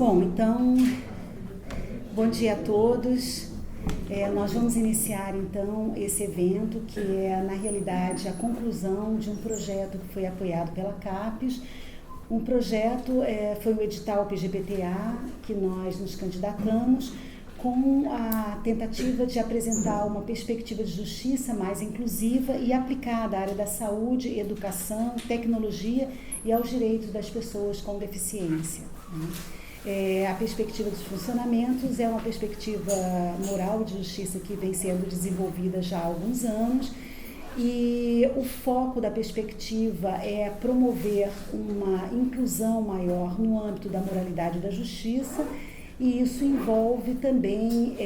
Bom, então, bom dia a todos. Nós vamos iniciar então esse evento que é, na realidade, a conclusão de um projeto que foi apoiado pela CAPES. Um projeto foi o edital PGBTA, que nós nos candidatamos com a tentativa de apresentar uma perspectiva de justiça mais inclusiva e aplicada à área da saúde, educação, tecnologia e aos direitos das pessoas com deficiência. A perspectiva dos funcionamentos é uma perspectiva moral de justiça que vem sendo desenvolvida já há alguns anos, e o foco da perspectiva é promover uma inclusão maior no âmbito da moralidade e da justiça, e isso envolve também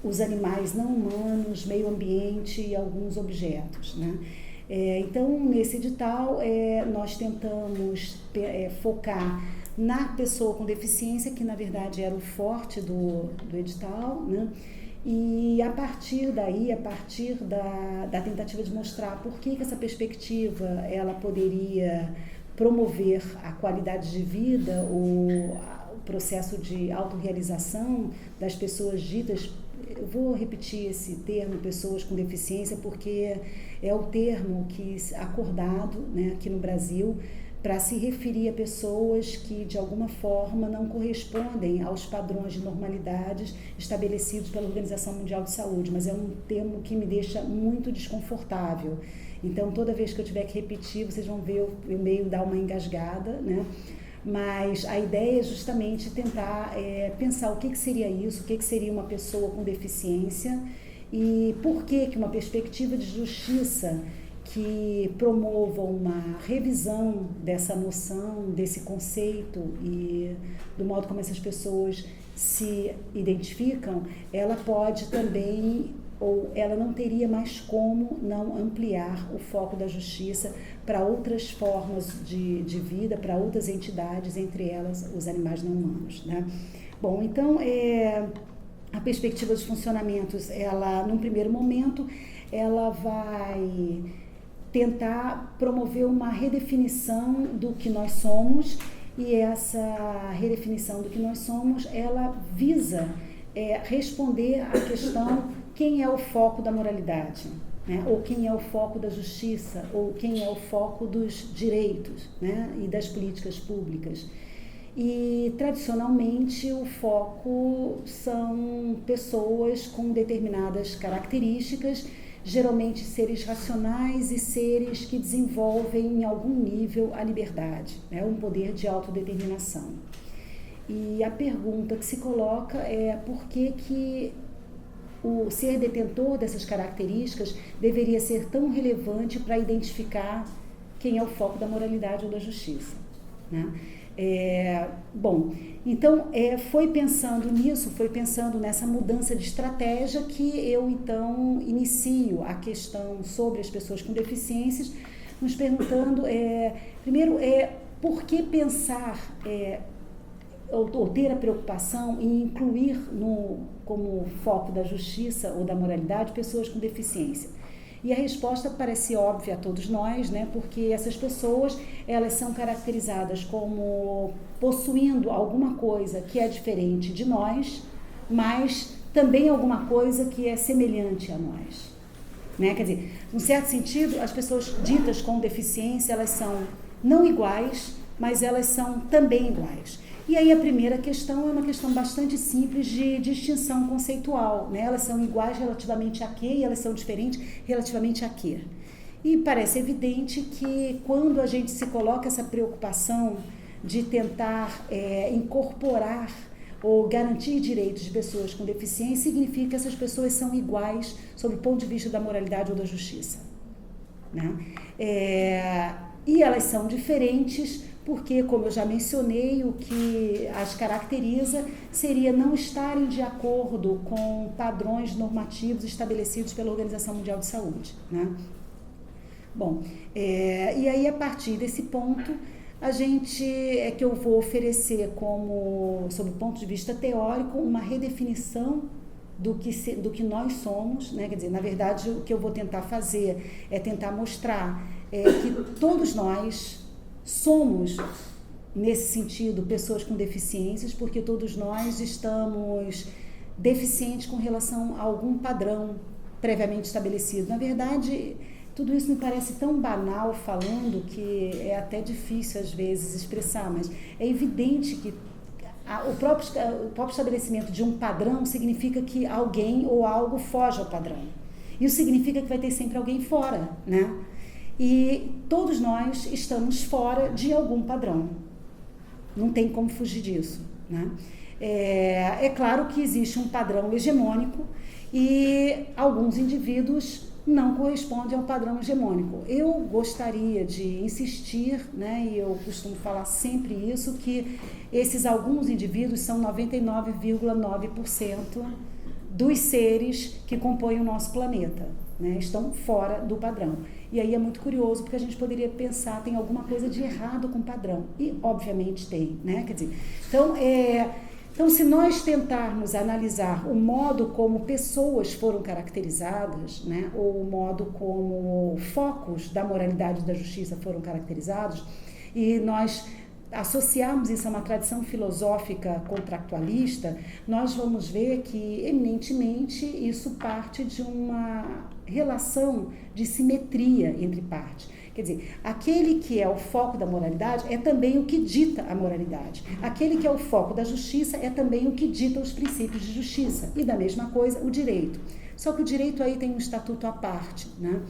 os animais não humanos, meio ambiente e alguns objetos, né? Então, nesse edital, nós tentamos focar na pessoa com deficiência, que na verdade era o forte do edital, né? E a partir daí, da tentativa de mostrar por que essa perspectiva ela poderia promover a qualidade de vida, o processo de autorrealização das pessoas ditas, eu vou repetir esse termo, pessoas com deficiência, porque é o termo que acordado, né, aqui no Brasil, para se referir a pessoas que, de alguma forma, não correspondem aos padrões de normalidades estabelecidos pela Organização Mundial de Saúde, mas é um termo que me deixa muito desconfortável. Então, toda vez que eu tiver que repetir, vocês vão ver eu meio dar uma engasgada, né? Mas a ideia é justamente tentar pensar o que seria isso, o que seria uma pessoa com deficiência e por que uma perspectiva de justiça que promova uma revisão dessa noção, desse conceito e do modo como essas pessoas se identificam, ela pode também, ou ela não teria mais como não ampliar o foco da justiça para outras formas de vida, para outras entidades, entre elas os animais não humanos, né? Bom, então, a perspectiva dos funcionamentos, ela, num primeiro momento, ela vai tentar promover uma redefinição do que nós somos, e essa redefinição do que nós somos, ela visa responder à questão: quem é o foco da moralidade, né? Ou quem é o foco da justiça, ou quem é o foco dos direitos, né? E das políticas públicas. E, tradicionalmente, o foco são pessoas com determinadas características, geralmente seres racionais e seres que desenvolvem em algum nível a liberdade, né? Um poder de autodeterminação. E a pergunta que se coloca é por que o ser detentor dessas características deveria ser tão relevante para identificar quem é o foco da moralidade ou da justiça, né? Bom, então foi pensando nisso, foi pensando nessa mudança de estratégia que eu então inicio a questão sobre as pessoas com deficiências, nos perguntando, primeiro, por que pensar ou ter a preocupação em incluir como foco da justiça ou da moralidade pessoas com deficiência? E a resposta parece óbvia a todos nós, né? Porque essas pessoas, elas são caracterizadas como possuindo alguma coisa que é diferente de nós, mas também alguma coisa que é semelhante a nós, né? Quer dizer, num certo sentido, as pessoas ditas com deficiência, elas são não iguais, mas elas são também iguais. E aí a primeira questão é uma questão bastante simples de distinção conceitual, né? Elas são iguais relativamente a quê e elas são diferentes relativamente a quê? E parece evidente que quando a gente se coloca essa preocupação de tentar incorporar ou garantir direitos de pessoas com deficiência, significa que essas pessoas são iguais sob o ponto de vista da moralidade ou da justiça, né? E elas são diferentes porque, como eu já mencionei, o que as caracteriza seria não estarem de acordo com padrões normativos estabelecidos pela Organização Mundial de Saúde, né? Bom, e aí a partir desse ponto, a gente que eu vou oferecer sob o ponto de vista teórico, uma redefinição do que nós somos, né? Quer dizer, na verdade, o que eu vou tentar fazer é tentar mostrar que todos nós somos nesse sentido, pessoas com deficiências, porque todos nós estamos deficientes com relação a algum padrão previamente estabelecido. Na verdade, tudo isso me parece tão banal falando que é até difícil às vezes expressar, mas é evidente que o próprio estabelecimento de um padrão significa que alguém ou algo foge ao padrão. Isso significa que vai ter sempre alguém fora, né? E todos nós estamos fora de algum padrão. Não tem como fugir disso, né? É claro que existe um padrão hegemônico e alguns indivíduos não correspondem ao padrão hegemônico. Eu gostaria de insistir, né, e eu costumo falar sempre isso, que esses alguns indivíduos são 99,9% dos seres que compõem o nosso planeta, né, estão fora do padrão. E aí é muito curioso, porque a gente poderia pensar, tem alguma coisa de errado com o padrão. E, obviamente, tem, né? Quer dizer, então, se nós tentarmos analisar o modo como pessoas foram caracterizadas, né, ou o modo como focos da moralidade e da justiça foram caracterizados, e nós associarmos isso a uma tradição filosófica contractualista, nós vamos ver que, eminentemente, isso parte de uma relação de simetria entre partes. Quer dizer, aquele que é o foco da moralidade é também o que dita a moralidade. Aquele que é o foco da justiça é também o que dita os princípios de justiça. E da mesma coisa, o direito. Só que o direito aí tem um estatuto à parte, né?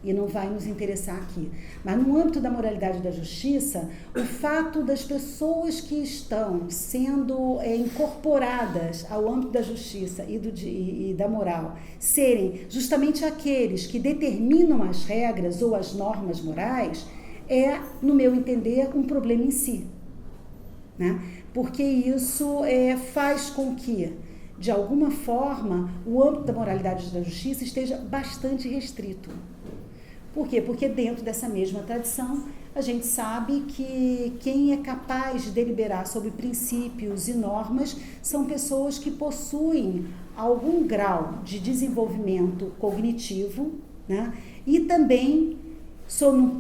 E não vai nos interessar aqui. Mas no âmbito da moralidade e da justiça, o fato das pessoas que estão sendo incorporadas ao âmbito da justiça e da moral serem justamente aqueles que determinam as regras ou as normas morais é, no meu entender, um problema em si, né? Porque isso faz com que, de alguma forma, o âmbito da moralidade e da justiça esteja bastante restrito. Por quê? Porque dentro dessa mesma tradição, a gente sabe que quem é capaz de deliberar sobre princípios e normas são pessoas que possuem algum grau de desenvolvimento cognitivo, né? E também, sob o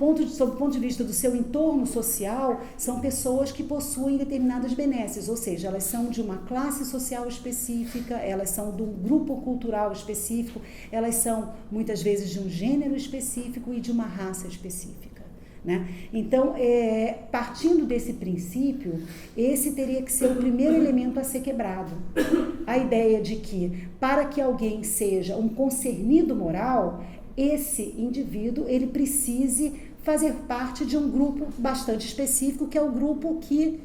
ponto de vista do seu entorno social, são pessoas que possuem determinadas benesses, ou seja, elas são de uma classe social específica, elas são de um grupo cultural específico, elas são muitas vezes de um gênero específico e de uma raça específica, né? Então, partindo desse princípio, esse teria que ser o primeiro elemento a ser quebrado. A ideia de que, para que alguém seja um concernido moral, esse indivíduo, ele precise fazer parte de um grupo bastante específico, que é o grupo que,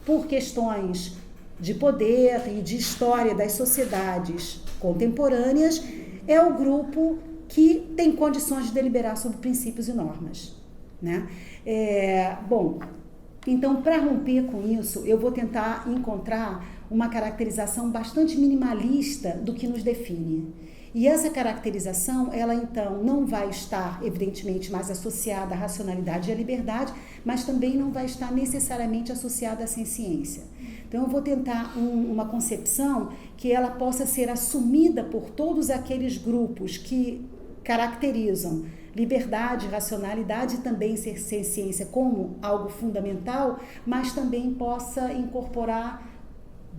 por questões de poder e de história das sociedades contemporâneas, é o grupo que tem condições de deliberar sobre princípios e normas, né? Bom, então, para romper com isso, eu vou tentar encontrar uma caracterização bastante minimalista do que nos define. E essa caracterização, ela então não vai estar, evidentemente, mais associada à racionalidade e à liberdade, mas também não vai estar necessariamente associada à ciência. Então, eu vou tentar uma concepção que ela possa ser assumida por todos aqueles grupos que caracterizam liberdade, racionalidade e também ser ciência como algo fundamental, mas também possa incorporar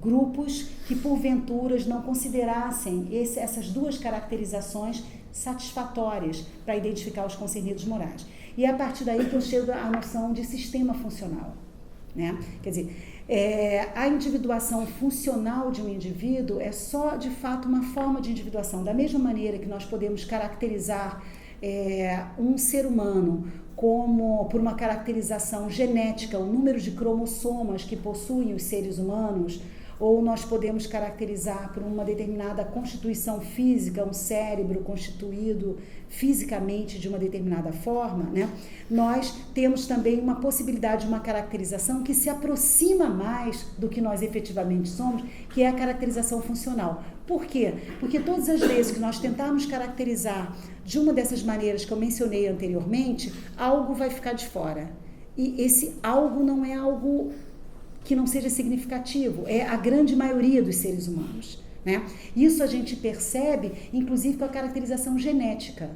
grupos que, porventura, não considerassem essas duas caracterizações satisfatórias para identificar os concernidos morais. E é a partir daí que eu chego à noção de sistema funcional, né? Quer dizer, a individuação funcional de um indivíduo é só, de fato, uma forma de individuação. Da mesma maneira que nós podemos caracterizar um ser humano como por uma caracterização genética, o número de cromossomas que possuem os seres humanos, ou nós podemos caracterizar por uma determinada constituição física, um cérebro constituído fisicamente de uma determinada forma, né? Nós temos também uma possibilidade de uma caracterização que se aproxima mais do que nós efetivamente somos, que é a caracterização funcional. Por quê? Porque todas as vezes que nós tentarmos caracterizar de uma dessas maneiras que eu mencionei anteriormente, algo vai ficar de fora. E esse algo não é algo que não seja significativo, é a grande maioria dos seres humanos, né? Isso a gente percebe, inclusive, com a caracterização genética,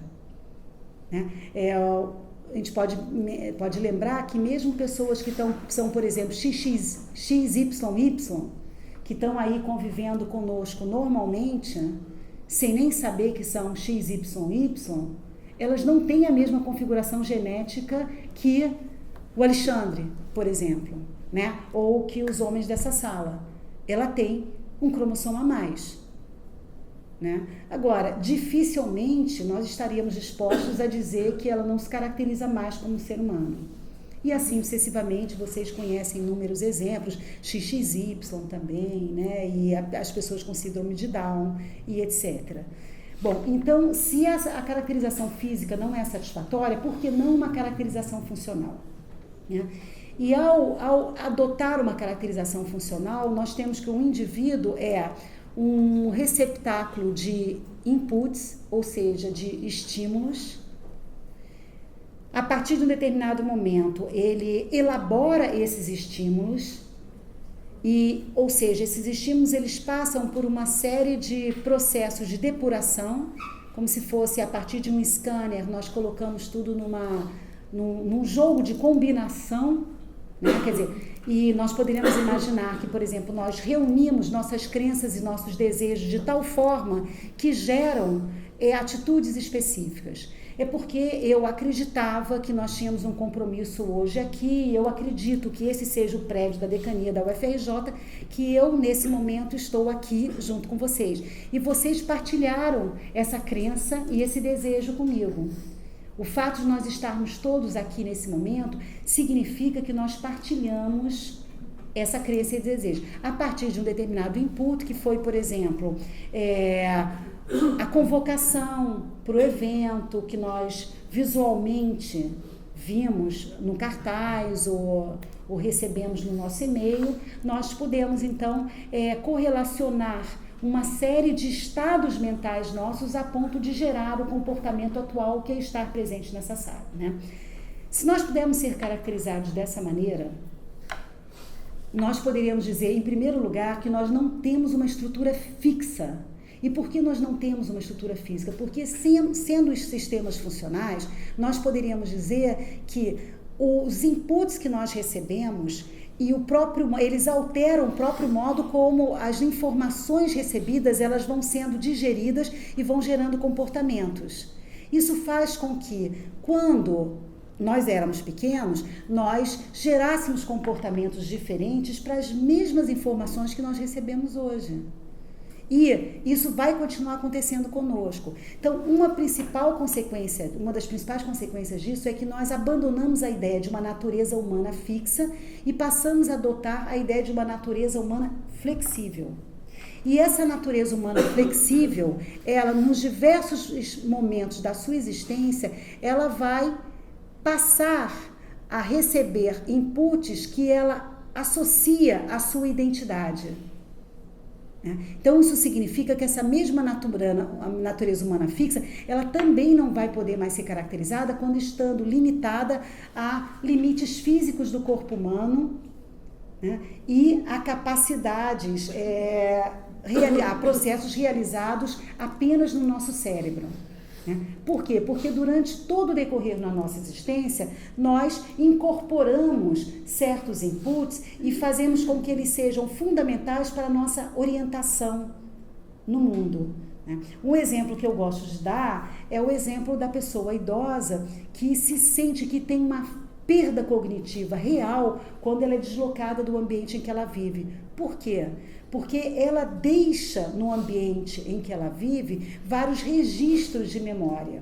né? a gente pode lembrar que mesmo pessoas que são, por exemplo, XYY, que estão aí convivendo conosco normalmente, sem nem saber que são XYY, elas não têm a mesma configuração genética que o Alexandre, por exemplo, né? Ou que os homens dessa sala. Ela tem um cromossomo a mais. Né? Agora, dificilmente nós estaríamos dispostos a dizer que ela não se caracteriza mais como ser humano. E assim sucessivamente, vocês conhecem inúmeros exemplos, XXY também, né? E as pessoas com síndrome de Down e etc. Bom, então, se a caracterização física não é satisfatória, por que não uma caracterização funcional? Né? E ao adotar uma caracterização funcional, nós temos que o indivíduo é um receptáculo de inputs, ou seja, de estímulos. A partir de um determinado momento, ele elabora esses estímulos, ou seja, esses estímulos eles passam por uma série de processos de depuração, como se fosse a partir de um scanner, nós colocamos tudo num jogo de combinação, né? Quer dizer, e nós poderíamos imaginar que, por exemplo, nós reunimos nossas crenças e nossos desejos de tal forma que geram atitudes específicas. É porque eu acreditava que nós tínhamos um compromisso hoje aqui, eu acredito que esse seja o prédio da decania da UFRJ, que eu, nesse momento, estou aqui junto com vocês. E vocês partilharam essa crença e esse desejo comigo. O fato de nós estarmos todos aqui nesse momento significa que nós partilhamos essa crença e desejo. A partir de um determinado input, que foi, por exemplo, a convocação para o evento que nós visualmente vimos no cartaz ou recebemos no nosso e-mail, nós podemos, então, correlacionar uma série de estados mentais nossos a ponto de gerar o comportamento atual que é estar presente nessa sala, né? Se nós pudermos ser caracterizados dessa maneira, nós poderíamos dizer, em primeiro lugar, que nós não temos uma estrutura fixa. E por que nós não temos uma estrutura física? Porque sendo os sistemas funcionais, nós poderíamos dizer que os inputs que nós recebemos eles alteram o próprio modo como as informações recebidas elas vão sendo digeridas e vão gerando comportamentos. Isso faz com que, quando nós éramos pequenos, nós gerássemos comportamentos diferentes para as mesmas informações que nós recebemos hoje. E isso vai continuar acontecendo conosco. Então, uma das principais consequências disso é que nós abandonamos a ideia de uma natureza humana fixa e passamos a adotar a ideia de uma natureza humana flexível. E essa natureza humana flexível, ela, nos diversos momentos da sua existência, ela vai passar a receber inputs que ela associa à sua identidade. Então, isso significa que essa mesma natureza humana fixa, ela também não vai poder mais ser caracterizada quando estando limitada a limites físicos do corpo humano, né, e a capacidades, a processos realizados apenas no nosso cérebro. Por quê? Porque durante todo o decorrer da nossa existência, nós incorporamos certos inputs e fazemos com que eles sejam fundamentais para a nossa orientação no mundo. Um exemplo que eu gosto de dar é o exemplo da pessoa idosa que se sente que tem uma perda cognitiva real quando ela é deslocada do ambiente em que ela vive. Por quê? Porque ela deixa no ambiente em que ela vive vários registros de memória.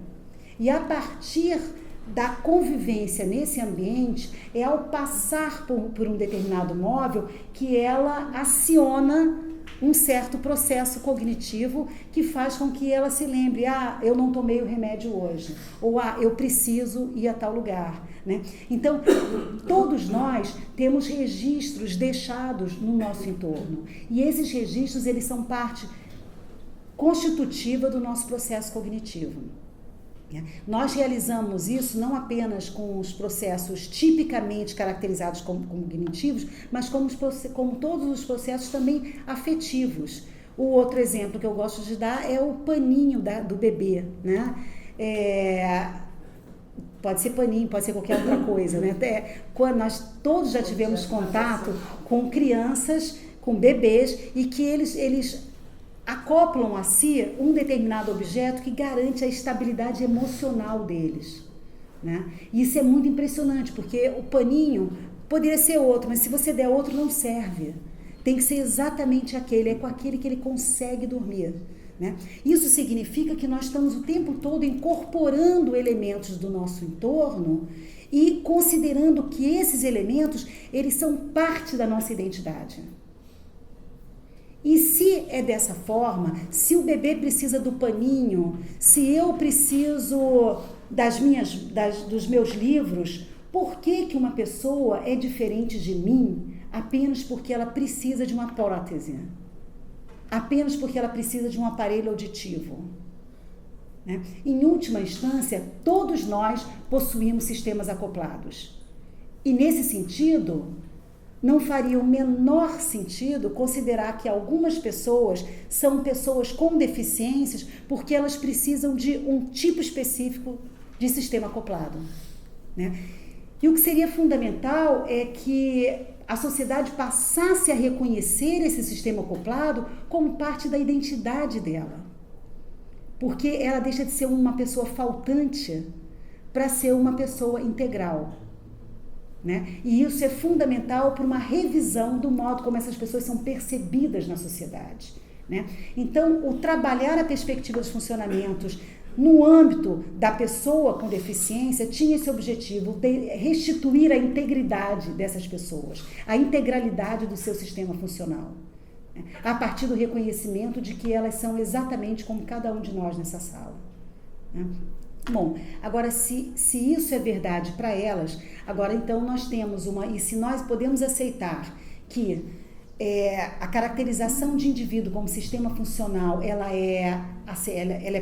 E a partir da convivência nesse ambiente, é ao passar por um determinado móvel que ela aciona um certo processo cognitivo que faz com que ela se lembre, eu não tomei o remédio hoje, ou eu preciso ir a tal lugar, né? Então, todos nós temos registros deixados no nosso entorno, e esses registros, eles são parte constitutiva do nosso processo cognitivo. Nós realizamos isso não apenas com os processos tipicamente caracterizados como cognitivos, mas como todos os processos também afetivos. O outro exemplo que eu gosto de dar é o paninho do bebê, né? pode ser paninho, pode ser qualquer outra coisa, né? Até quando nós todos já tivemos contato com crianças, com bebês, e que eles acoplam a si um determinado objeto que garante a estabilidade emocional deles, né? E isso é muito impressionante, porque o paninho poderia ser outro, mas se você der outro, não serve. Tem que ser exatamente aquele, é com aquele que ele consegue dormir, né? Isso significa que nós estamos o tempo todo incorporando elementos do nosso entorno e considerando que esses elementos, eles são parte da nossa identidade. E se é dessa forma, se o bebê precisa do paninho, se eu preciso dos meus livros, por que uma pessoa é diferente de mim apenas porque ela precisa de uma prótese? Apenas porque ela precisa de um aparelho auditivo? Né? Em última instância, todos nós possuímos sistemas acoplados. E nesse sentido, não faria o menor sentido considerar que algumas pessoas são pessoas com deficiências porque elas precisam de um tipo específico de sistema acoplado, né? E o que seria fundamental é que a sociedade passasse a reconhecer esse sistema acoplado como parte da identidade dela, porque ela deixa de ser uma pessoa faltante para ser uma pessoa integral, né? E isso é fundamental para uma revisão do modo como essas pessoas são percebidas na sociedade, né? Então, o trabalhar a perspectiva dos funcionamentos no âmbito da pessoa com deficiência tinha esse objetivo de restituir a integridade dessas pessoas, a integralidade do seu sistema funcional, né? A partir do reconhecimento de que elas são exatamente como cada um de nós nessa sala, né? Bom, agora se isso é verdade para elas, agora então nós temos e se nós podemos aceitar que a caracterização de indivíduo como sistema funcional, ela é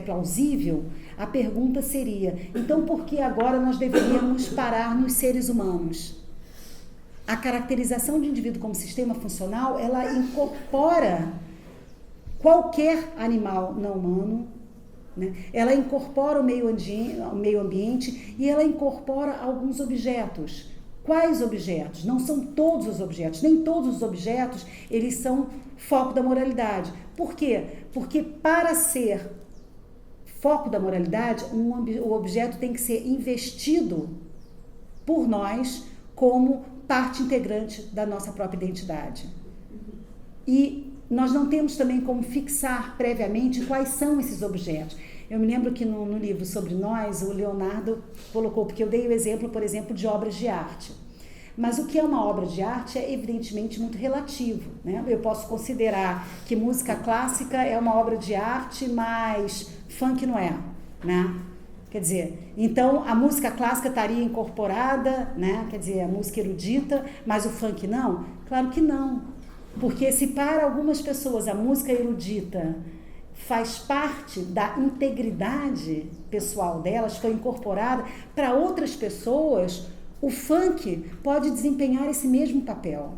plausível, a pergunta seria, então por que agora nós deveríamos parar nos seres humanos? A caracterização de indivíduo como sistema funcional, ela incorpora qualquer animal não humano, né? Ela incorpora o meio ambiente e ela incorpora alguns objetos. Quais objetos? Não são todos os objetos, nem todos os objetos, eles são foco da moralidade. Por quê? Porque para ser foco da moralidade, o objeto tem que ser investido por nós como parte integrante da nossa própria identidade. E nós não temos também como fixar previamente quais são esses objetos. Eu me lembro que no livro sobre nós, o Leonardo colocou, porque eu dei o exemplo, por exemplo, de obras de arte. Mas o que é uma obra de arte é evidentemente muito relativo, né? Eu posso considerar que música clássica é uma obra de arte, mas funk não é, né? Quer dizer, então a música clássica estaria incorporada, né? Quer dizer, a música erudita, mas o funk não? Claro que não. Porque se para algumas pessoas a música erudita faz parte da integridade pessoal delas, foi incorporada, para outras pessoas o funk pode desempenhar esse mesmo papel.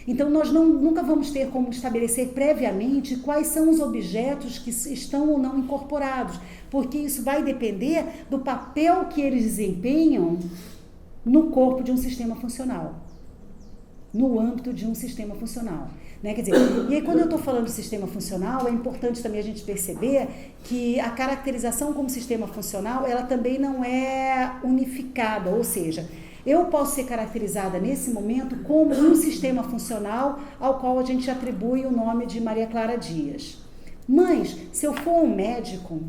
Então nós nunca vamos ter como estabelecer previamente quais são os objetos que estão ou não incorporados, porque isso vai depender do papel que eles desempenham no corpo de um sistema funcional, no âmbito de um sistema funcional, né? Quer dizer, e aí quando eu estou falando de sistema funcional, é importante também a gente perceber que a caracterização como sistema funcional, ela também não é unificada, ou seja, eu posso ser caracterizada nesse momento como um sistema funcional ao qual a gente atribui o nome de Maria Clara Dias. Mas, se eu for um médico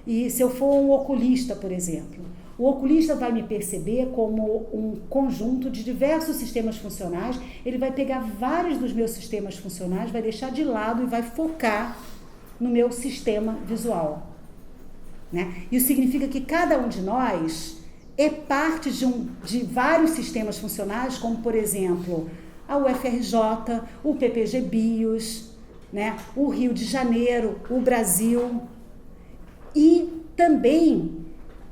e se eu for um oculista, por exemplo, o oculista vai me perceber como um conjunto de diversos sistemas funcionais, ele vai pegar vários dos meus sistemas funcionais, vai deixar de lado e vai focar no meu sistema visual, né? Isso significa que cada um de nós é parte de vários sistemas funcionais, como, por exemplo, a UFRJ, o PPG Bios, né? O Rio de Janeiro, o Brasil, e também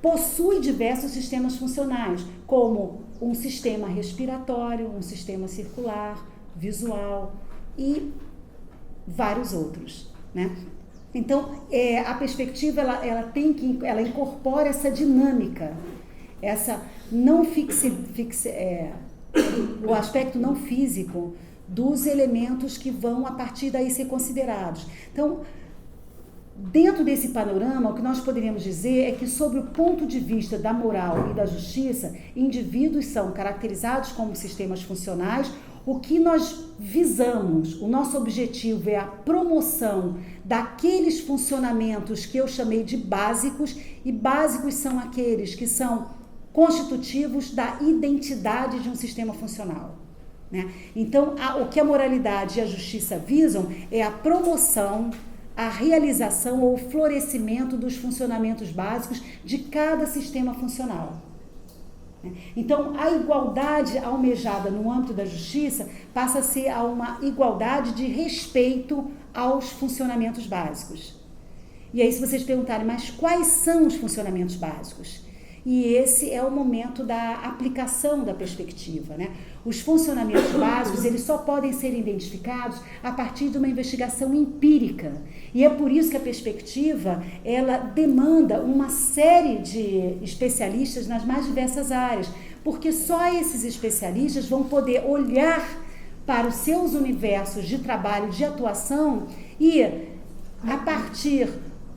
possui diversos sistemas funcionais, como um sistema respiratório, um sistema circular, visual e vários outros, né? Então, a perspectiva ela incorpora essa dinâmica. essa não o aspecto não físico dos elementos que vão a partir daí ser considerados. Então, dentro desse panorama, o que nós poderíamos dizer é que, sob o ponto de vista da moral e da justiça, indivíduos são caracterizados como sistemas funcionais. O que nós visamos, o nosso objetivo é a promoção daqueles funcionamentos que eu chamei de básicos, e básicos são aqueles que são constitutivos da identidade de um sistema funcional, né? Então, o que a moralidade e a justiça visam é a promoção, a realização ou o florescimento dos funcionamentos básicos de cada sistema funcional. Então, a igualdade almejada no âmbito da justiça passa a ser uma igualdade de respeito aos funcionamentos básicos. E aí, se vocês perguntarem, mas quais são os funcionamentos básicos? E esse é o momento da aplicação da perspectiva, né? Os funcionamentos básicos, eles só podem ser identificados a partir de uma investigação empírica. E é por isso que a perspectiva, ela demanda uma série de especialistas nas mais diversas áreas, porque só esses especialistas vão poder olhar para os seus universos de trabalho, de atuação, e a partir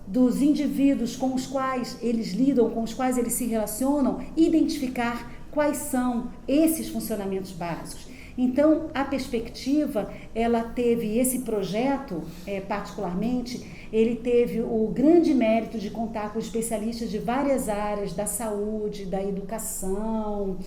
dos indivíduos com os quais eles lidam, com os quais eles se relacionam, identificar quais são esses funcionamentos básicos. Então, a perspectiva, ela teve esse projeto, particularmente, ele teve o grande mérito de contar com especialistas de várias áreas, da saúde, da educação,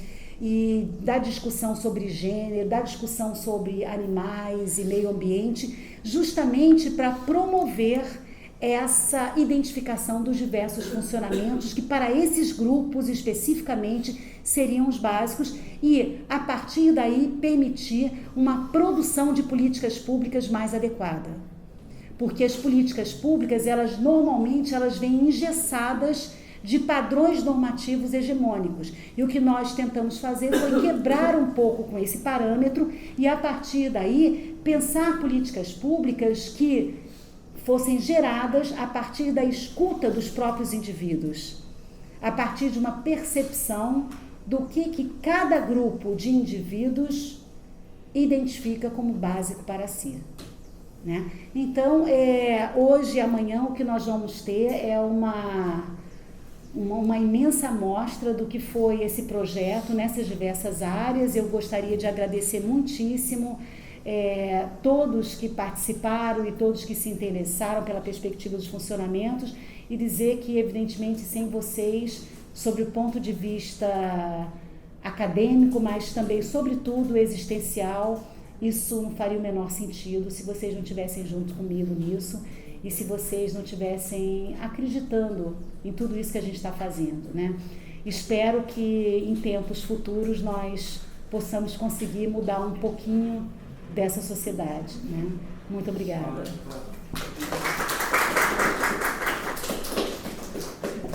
e da discussão sobre gênero, da discussão sobre animais e meio ambiente, justamente para promover essa identificação dos diversos funcionamentos que para esses grupos especificamente seriam os básicos, e a partir daí permitir uma produção de políticas públicas mais adequada. Porque as políticas públicas, elas normalmente vêm engessadas de padrões normativos hegemônicos. E o que nós tentamos fazer foi quebrar um pouco com esse parâmetro e, a partir daí, pensar políticas públicas que fossem geradas a partir da escuta dos próprios indivíduos, a partir de uma percepção do que cada grupo de indivíduos identifica como básico para si, né? Então, hoje e amanhã o que nós vamos ter é uma imensa amostra do que foi esse projeto nessas diversas áreas. Eu gostaria de agradecer muitíssimo todos que participaram e todos que se interessaram pela perspectiva dos funcionamentos, e dizer que, evidentemente, sem vocês, sobre o ponto de vista acadêmico, mas também, sobretudo, existencial, isso não faria o menor sentido se vocês não estivessem junto comigo nisso e se vocês não estivessem acreditando em tudo isso que a gente está fazendo, né? Espero que, em tempos futuros, nós possamos conseguir mudar um pouquinho dessa sociedade, né? Muito obrigada.